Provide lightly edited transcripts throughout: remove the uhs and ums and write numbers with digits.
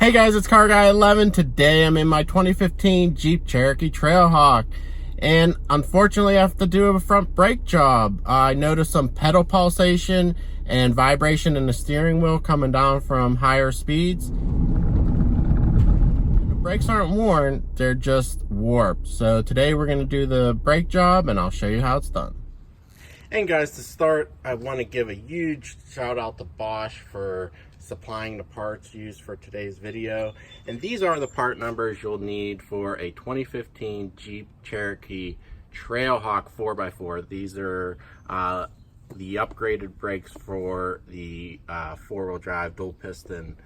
Hey guys, it's Car Guy 11. Today I'm in my 2015 Jeep Cherokee Trailhawk, and unfortunately I have to do a front brake job. I noticed some pedal pulsation and vibration in the steering wheel coming down from higher speeds. The brakes aren't worn, they're just warped. So today we're going to do the brake job and I'll show you how it's done. And guys, to start, I want to give a huge shout out to Bosch for supplying the parts used for today's video. And these are the part numbers you'll need for a 2015 Jeep Cherokee Trailhawk 4x4. These are the upgraded brakes for the four-wheel drive dual piston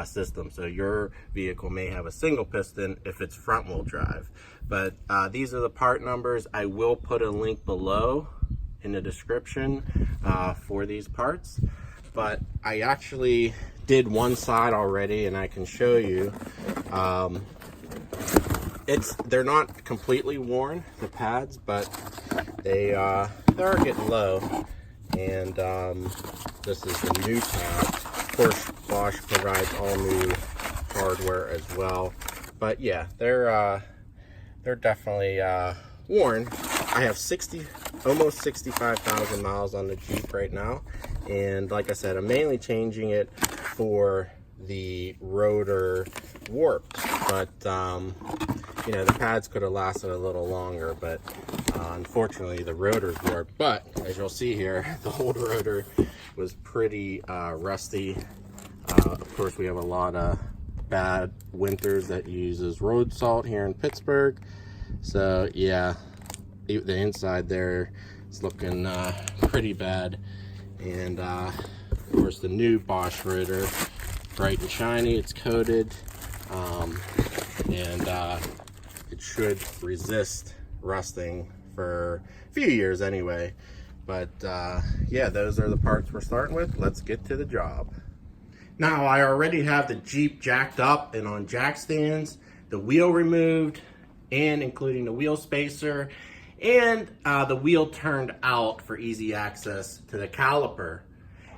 system. So your vehicle may have a single piston if it's front wheel drive. But these are the part numbers. I will put a link below in the description for these parts, but I actually did one side already and I can show you. They're not completely worn, the pads, but they are getting low. And this is the new pad. Of course, Bosch provides all new hardware as well, but yeah, they're definitely worn. I have almost 65,000 miles on the Jeep right now, and like I said, I'm mainly changing it for the rotor warp, but you know, the pads could have lasted a little longer, but unfortunately the rotor's warped. But as you'll see here, the old rotor was pretty rusty. Of course, we have a lot of bad winters that uses road salt here in Pittsburgh, so yeah, the inside there is looking pretty bad. And of course, the new Bosch rotor, bright and shiny, it's coated, and it should resist rusting for a few years anyway. But yeah, those are the parts we're starting with. Let's get to the job. Now, I already have the Jeep jacked up and on jack stands, the wheel removed, and including the wheel spacer, and the wheel turned out for easy access to the caliper.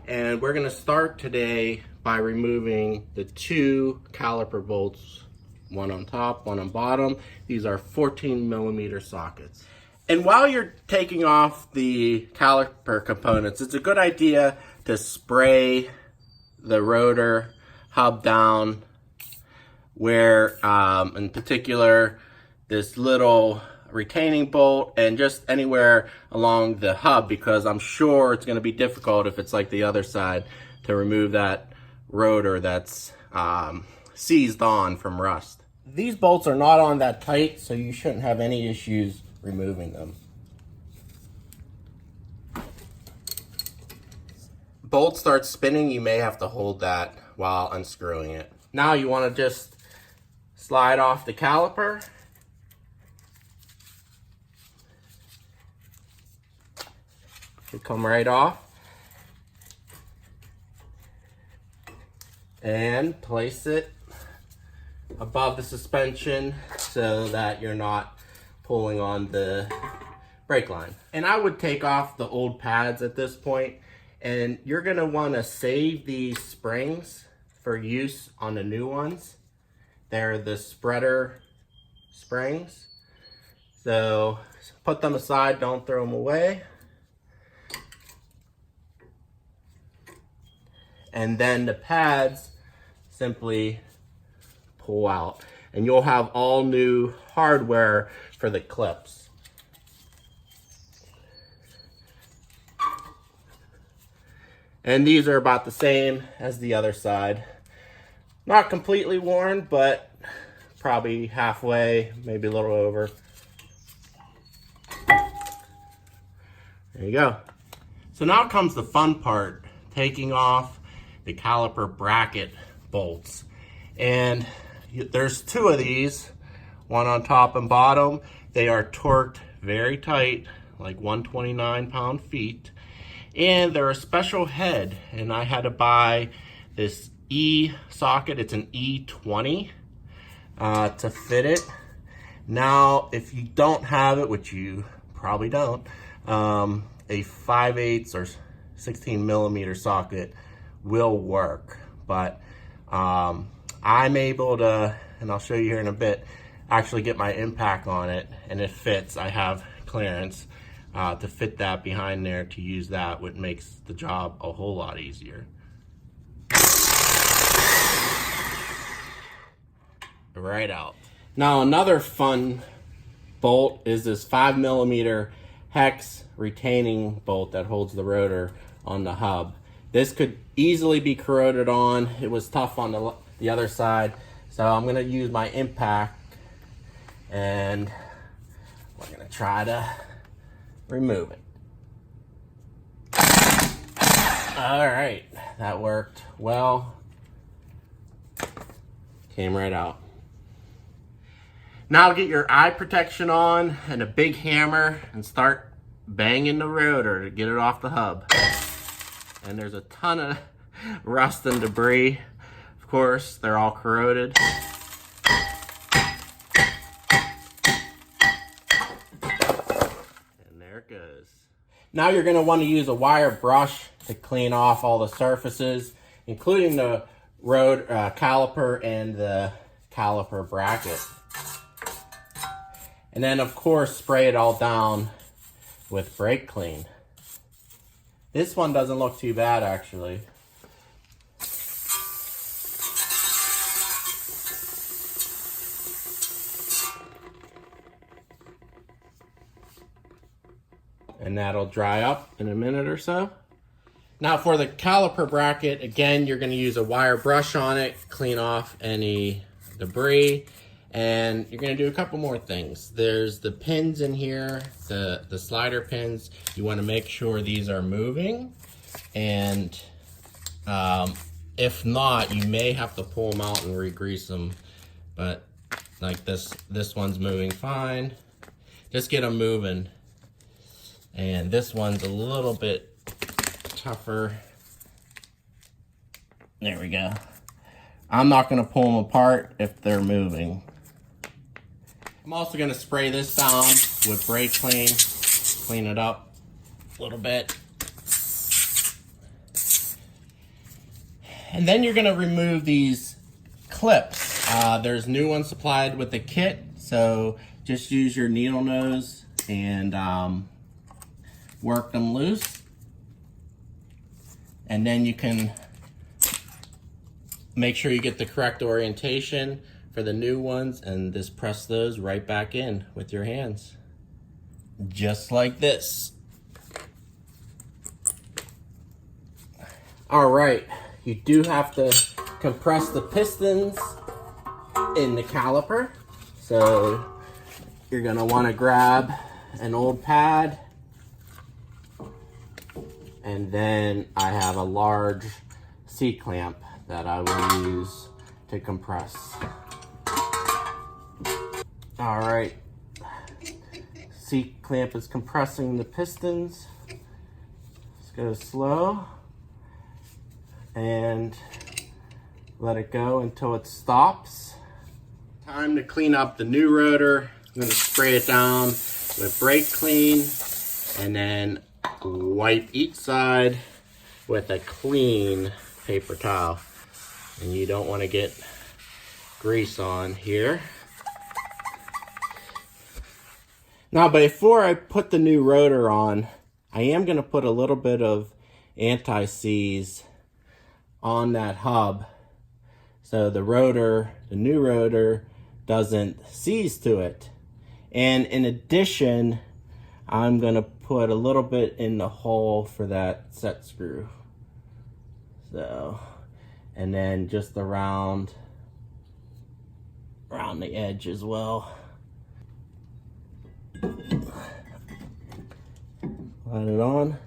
And we're gonna start today by removing the two caliper bolts, one on top, one on bottom. These are 14mm sockets. And while you're taking off the caliper components, it's a good idea to spray the rotor hub down where, in particular, this little retaining bolt and just anywhere along the hub, because I'm sure it's going to be difficult if it's like the other side to remove that rotor that's seized on from rust. These bolts are not on that tight, so you shouldn't have any issues removing them. Bolt starts spinning, you may have to hold that while unscrewing it. Now you want to just slide off the caliper. It come right off, and place it above the suspension so that you're not pulling on the brake line. And I would take off the old pads at this point, and you're gonna wanna save these springs for use on the new ones. They're the spreader springs. So put them aside, don't throw them away. And then the pads simply pull out, and you'll have all new hardware for the clips. And these are about the same as the other side. Not completely worn, but probably halfway, maybe a little over. There you go. So now comes the fun part, taking off the caliper bracket bolts. And there's two of these, one on top and bottom. They are torqued very tight, like 129 pound-feet. And they're a special head, and I had to buy this E socket. It's an E20 to fit it. Now, if you don't have it, which you probably don't, a 5/8 or 16mm socket will work, but I'm able to, and I'll show you here in a bit, actually get my impact on it, and it fits. I have clearance to fit that behind there to use that, which makes the job a whole lot easier. Right out. Now another fun bolt is this 5mm hex retaining bolt that holds the rotor on the hub. This could easily be corroded on. It was tough on the other side, so I'm going to use my impact and we're going to try to remove it. All right, that worked well. Came right out. Now get your eye protection on and a big hammer and start banging the rotor to get it off the hub. And there's a ton of rust and debris. Of course, they're all corroded. And there it goes. Now you're going to want to use a wire brush to clean off all the surfaces, including the road caliper and the caliper bracket. And then, of course, spray it all down with brake clean. This one doesn't look too bad, actually. And that'll dry up in a minute or so. Now for the caliper bracket, again, you're going to use a wire brush on it, clean off any debris. And you're going to do a couple more things. There's the pins in here, the slider pins. You want to make sure these are moving. And if not, you may have to pull them out and re-grease them. But like this one's moving fine. Just get them moving. And this one's a little bit tougher. There we go. I'm not going to pull them apart if they're moving. I'm also going to spray this down with brake clean it up a little bit. And then you're going to remove these clips. There's new ones supplied with the kit, so just use your needle nose and work them loose. And then you can make sure you get the correct orientation for the new ones and just press those right back in with your hands. Just like this. All right, you do have to compress the pistons in the caliper. So you're gonna wanna grab an old pad, and then I have a large C-clamp that I will use to compress. All right, C-clamp is compressing the pistons. Let's go slow and let it go until it stops. Time to clean up the new rotor. I'm gonna spray it down with brake clean and then wipe each side with a clean paper towel. And you don't want to get grease on here. Now, before I put the new rotor on, I am going to put a little bit of anti-seize on that hub so the new rotor doesn't seize to it. And in addition, I'm going to put a little bit in the hole for that set screw. So, and then just around the edge as well. Let it on.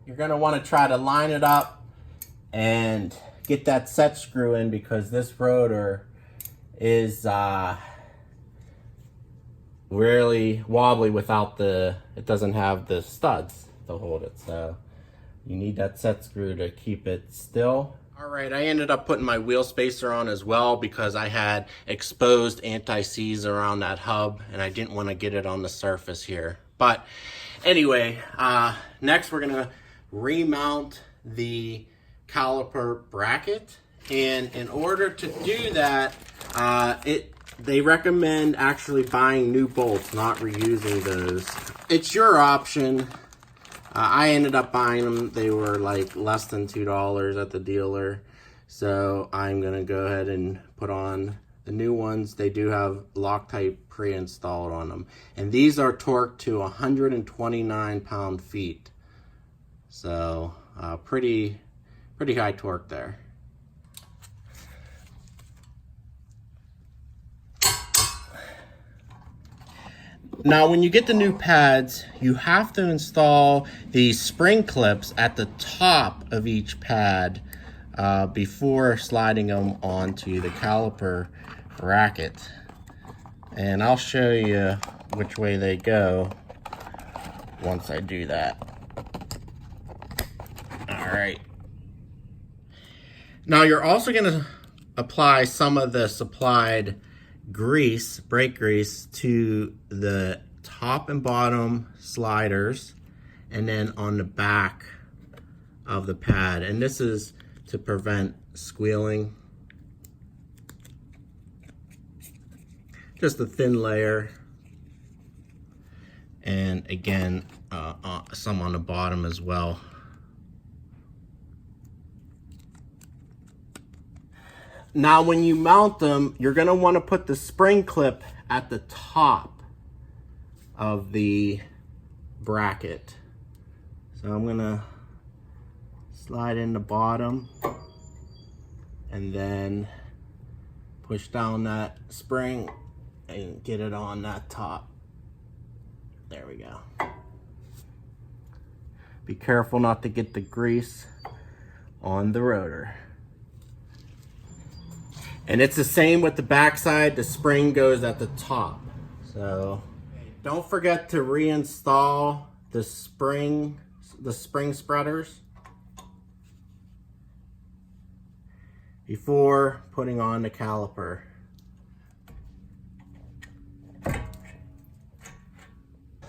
You're going to want to try to line it up and get that set screw in, because this rotor is really wobbly without it doesn't have the studs to hold it. So you need that set screw to keep it still. All right, I ended up putting my wheel spacer on as well because I had exposed anti-seize around that hub and I didn't want to get it on the surface here. But anyway, next we're gonna remount the caliper bracket. And in order to do that, they recommend actually buying new bolts, not reusing those. It's your option. I ended up buying them. They were like less than $2 at the dealer. So I'm gonna go ahead and put on the new ones. They do have Loctite pre-installed on them. And these are torqued to 129 pound-feet. So pretty high torque there. Now, when you get the new pads, you have to install these spring clips at the top of each pad before sliding them onto the caliper bracket. And I'll show you which way they go once I do that. All right. Now, you're also going to apply some of the supplied grease, brake grease, to the top and bottom sliders and then on the back of the pad. And this is to prevent squealing. Just a thin layer. And again, some on the bottom as well. Now, when you mount them, you're going to want to put the spring clip at the top of the bracket. So I'm going to slide in the bottom and then push down that spring and get it on that top. There we go. Be careful not to get the grease on the rotor. And it's the same with the backside. The spring goes at the top. So don't forget to reinstall the spring spreaders before putting on the caliper.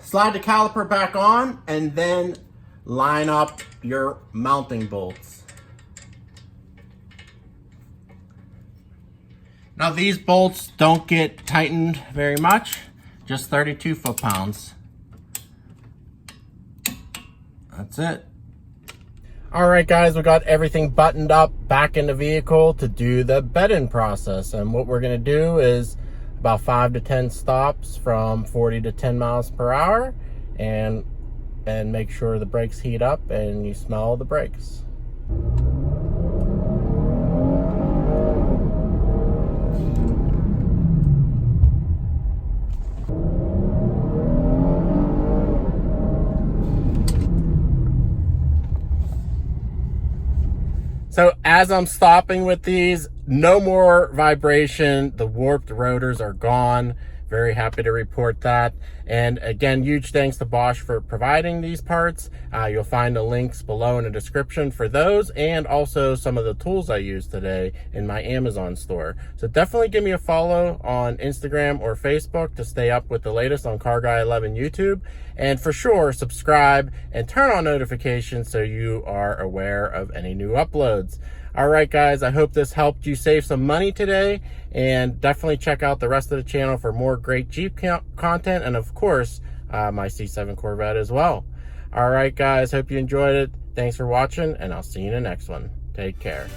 Slide the caliper back on and then line up your mounting bolts. Now, these bolts don't get tightened very much, just 32 foot-pounds. That's it. All right, guys, we got everything buttoned up back in the vehicle to do the bed-in process. And what we're gonna do is about 5 to 10 stops from 40 to 10 miles per hour and make sure the brakes heat up and you smell the brakes. So as I'm stopping with these, no more vibration. The warped rotors are gone. Very happy to report that. And again, huge thanks to Bosch for providing these parts. You'll find the links below in the description for those and also some of the tools I used today in my Amazon store. So definitely give me a follow on Instagram or Facebook to stay up with the latest on Car Guy 11 YouTube. And for sure, subscribe and turn on notifications so you are aware of any new uploads. All right, guys, I hope this helped you save some money today, and definitely check out the rest of the channel for more great Jeep content, and of course, my C7 Corvette as well. All right, guys, hope you enjoyed it. Thanks for watching, and I'll see you in the next one. Take care.